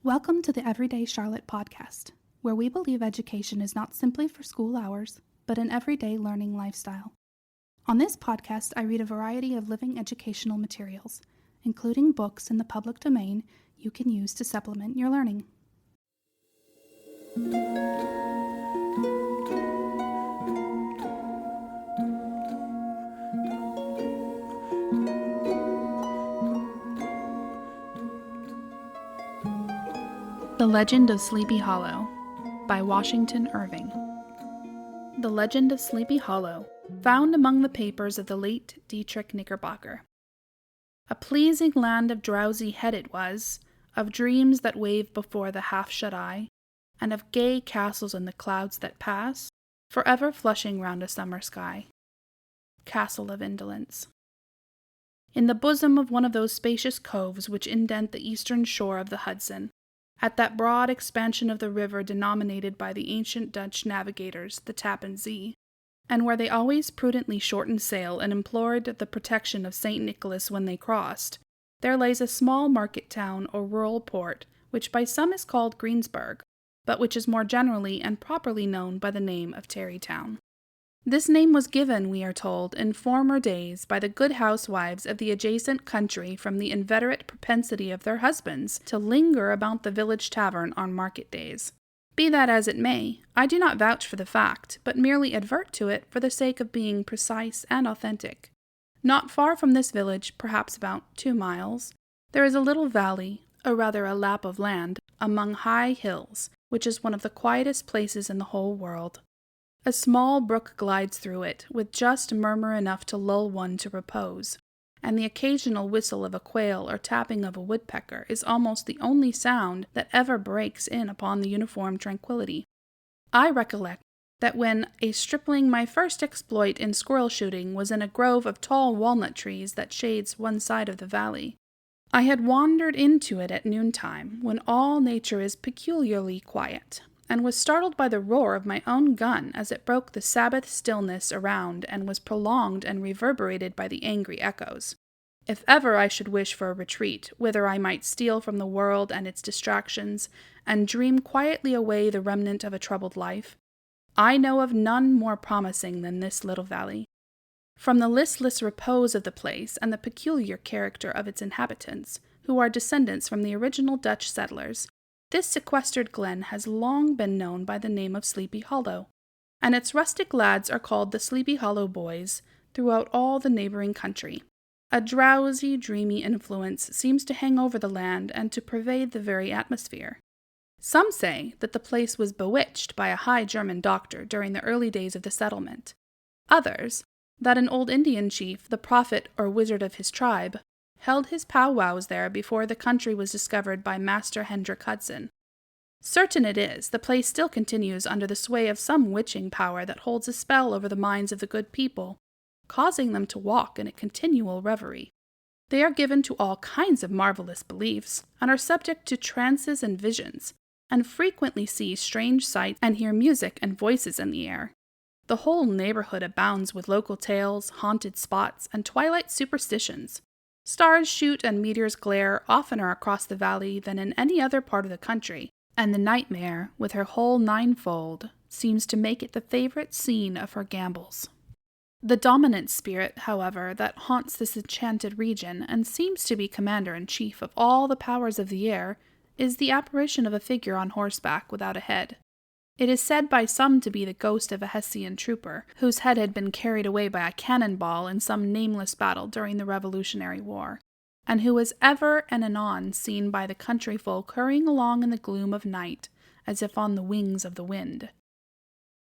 Welcome to the Everyday Charlotte podcast, where we believe education is not simply for school hours, but an everyday learning lifestyle. On this podcast, I read a variety of living educational materials, including books in the public domain you can use to supplement your learning. The Legend of Sleepy Hollow by Washington Irving. The Legend of Sleepy Hollow, found among the papers of the late Dietrich Knickerbocker. A pleasing land of drowsy head it was, of dreams that wave before the half-shut eye, and of gay castles in the clouds that pass, forever flushing round a summer sky. Castle of Indolence. In the bosom of one of those spacious coves which indent the eastern shore of the Hudson, at that broad expansion of the river denominated by the ancient Dutch navigators the Tappan Zee, and where they always prudently shortened sail and implored the protection of St. Nicholas when they crossed, there lays a small market town or rural port, which by some is called Greensburg, but which is more generally and properly known by the name of Tarrytown. This name was given, we are told, in former days by the good housewives of the adjacent country from the inveterate propensity of their husbands to linger about the village tavern on market days. Be that as it may, I do not vouch for the fact, but merely advert to it for the sake of being precise and authentic. Not far from this village, perhaps about 2 miles, there is a little valley, or rather a lap of land, among high hills, which is one of the quietest places in the whole world. A small brook glides through it, with just murmur enough to lull one to repose, and the occasional whistle of a quail or tapping of a woodpecker is almost the only sound that ever breaks in upon the uniform tranquillity. I recollect that when a stripling my first exploit in squirrel shooting was in a grove of tall walnut trees that shades one side of the valley. I had wandered into it at noontime, when all nature is peculiarly quiet, and was startled by the roar of my own gun as it broke the Sabbath stillness around and was prolonged and reverberated by the angry echoes. If ever I should wish for a retreat, whither I might steal from the world and its distractions, and dream quietly away the remnant of a troubled life, I know of none more promising than this little valley. From the listless repose of the place and the peculiar character of its inhabitants, who are descendants from the original Dutch settlers, this sequestered glen has long been known by the name of Sleepy Hollow, and its rustic lads are called the Sleepy Hollow Boys throughout all the neighboring country. A drowsy, dreamy influence seems to hang over the land and to pervade the very atmosphere. Some say that the place was bewitched by a high German doctor during the early days of the settlement. Others, that an old Indian chief, the prophet or wizard of his tribe, held his powwows there before the country was discovered by Master Hendrik Hudson. Certain it is, the place still continues under the sway of some witching power that holds a spell over the minds of the good people, causing them to walk in a continual reverie. They are given to all kinds of marvelous beliefs, and are subject to trances and visions, and frequently see strange sights and hear music and voices in the air. The whole neighborhood abounds with local tales, haunted spots, and twilight superstitions. Stars shoot and meteors glare oftener across the valley than in any other part of the country, and the nightmare, with her whole ninefold, seems to make it the favorite scene of her gambols. The dominant spirit, however, that haunts this enchanted region, and seems to be commander-in-chief of all the powers of the air, is the apparition of a figure on horseback without a head. It is said by some to be the ghost of a Hessian trooper, whose head had been carried away by a cannonball in some nameless battle during the Revolutionary War, and who was ever and anon seen by the country folk hurrying along in the gloom of night, as if on the wings of the wind.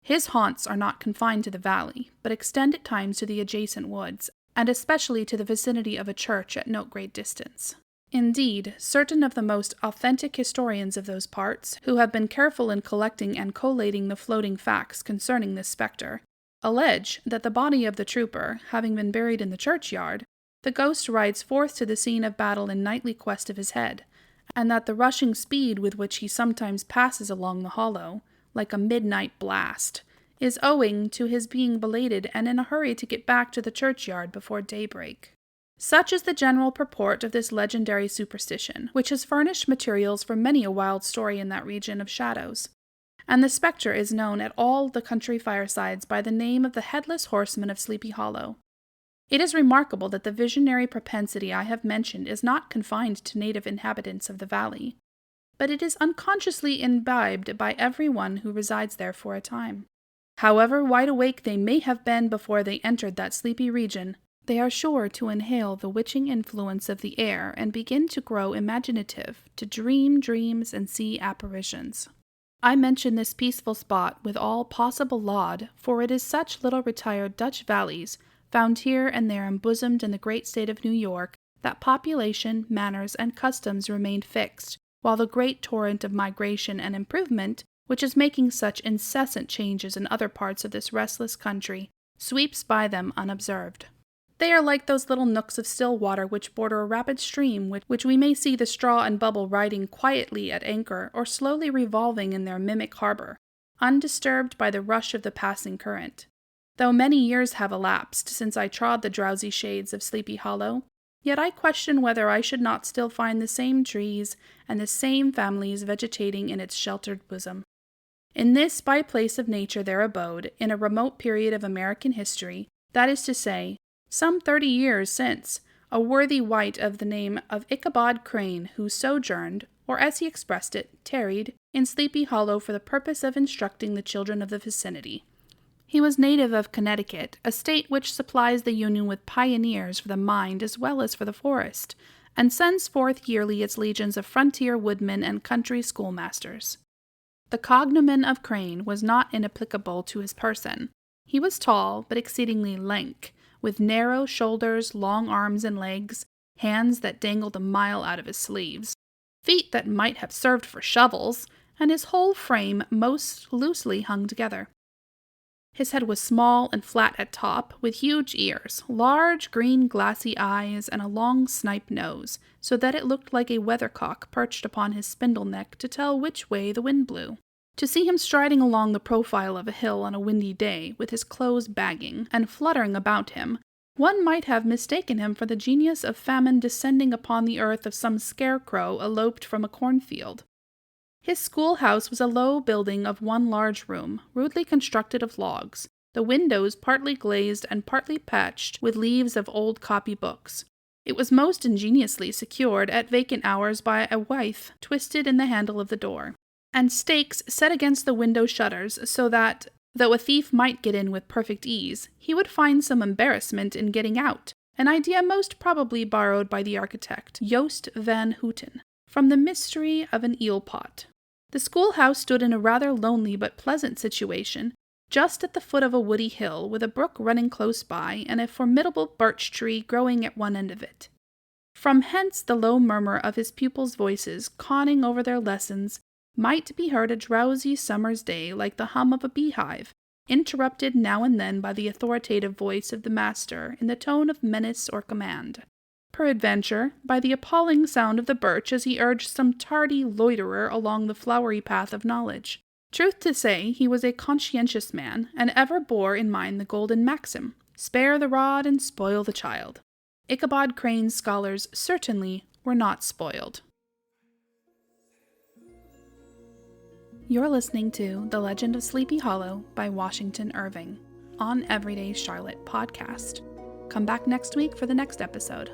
His haunts are not confined to the valley, but extend at times to the adjacent woods, and especially to the vicinity of a church at no great distance. Indeed, certain of the most authentic historians of those parts, who have been careful in collecting and collating the floating facts concerning this spectre, allege that the body of the trooper, having been buried in the churchyard, the ghost rides forth to the scene of battle in nightly quest of his head, and that the rushing speed with which he sometimes passes along the hollow, like a midnight blast, is owing to his being belated and in a hurry to get back to the churchyard before daybreak. Such is the general purport of this legendary superstition, which has furnished materials for many a wild story in that region of shadows. And the spectre is known at all the country firesides by the name of the Headless Horseman of Sleepy Hollow. It is remarkable that the visionary propensity I have mentioned is not confined to native inhabitants of the valley, but it is unconsciously imbibed by every one who resides there for a time. However wide awake they may have been before they entered that sleepy region, they are sure to inhale the witching influence of the air and begin to grow imaginative, to dream dreams and see apparitions. I mention this peaceful spot with all possible laud, for it is such little retired Dutch valleys, found here and there embosomed in the great state of New York, that population, manners, and customs remained fixed, while the great torrent of migration and improvement, which is making such incessant changes in other parts of this restless country, sweeps by them unobserved. They are like those little nooks of still water which border a rapid stream, which we may see the straw and bubble riding quietly at anchor or slowly revolving in their mimic harbor, undisturbed by the rush of the passing current. Though many years have elapsed since I trod the drowsy shades of Sleepy Hollow, yet I question whether I should not still find the same trees and the same families vegetating in its sheltered bosom. In this by place of nature there abode, in a remote period of American history, that is to say, some 30 years since, a worthy wight of the name of Ichabod Crane, who sojourned, or as he expressed it, tarried, in Sleepy Hollow for the purpose of instructing the children of the vicinity. He was native of Connecticut, a state which supplies the Union with pioneers for the mind as well as for the forest, and sends forth yearly its legions of frontier woodmen and country schoolmasters. The cognomen of Crane was not inapplicable to his person. He was tall, but exceedingly lank, with narrow shoulders, long arms and legs, hands that dangled a mile out of his sleeves, feet that might have served for shovels, and his whole frame most loosely hung together. His head was small and flat at top, with huge ears, large green glassy eyes, and a long snipe nose, so that it looked like a weathercock perched upon his spindle neck to tell which way the wind blew. To see him striding along the profile of a hill on a windy day, with his clothes bagging and fluttering about him, one might have mistaken him for the genius of famine descending upon the earth of some scarecrow eloped from a cornfield. His schoolhouse was a low building of one large room, rudely constructed of logs, the windows partly glazed and partly patched with leaves of old copy books. It was most ingeniously secured at vacant hours by a withe twisted in the handle of the door, and stakes set against the window shutters so that, though a thief might get in with perfect ease, he would find some embarrassment in getting out, an idea most probably borrowed by the architect, Joost van Houten, from the mystery of an eel pot. The schoolhouse stood in a rather lonely but pleasant situation, just at the foot of a woody hill, with a brook running close by, and a formidable birch tree growing at one end of it. From hence the low murmur of his pupils' voices, conning over their lessons, might be heard a drowsy summer's day like the hum of a beehive, interrupted now and then by the authoritative voice of the master in the tone of menace or command. Peradventure, by the appalling sound of the birch as he urged some tardy loiterer along the flowery path of knowledge. Truth to say, he was a conscientious man, and ever bore in mind the golden maxim, spare the rod and spoil the child. Ichabod Crane's scholars certainly were not spoiled. You're listening to The Legend of Sleepy Hollow by Washington Irving on Everyday Charlotte podcast. Come back next week for the next episode.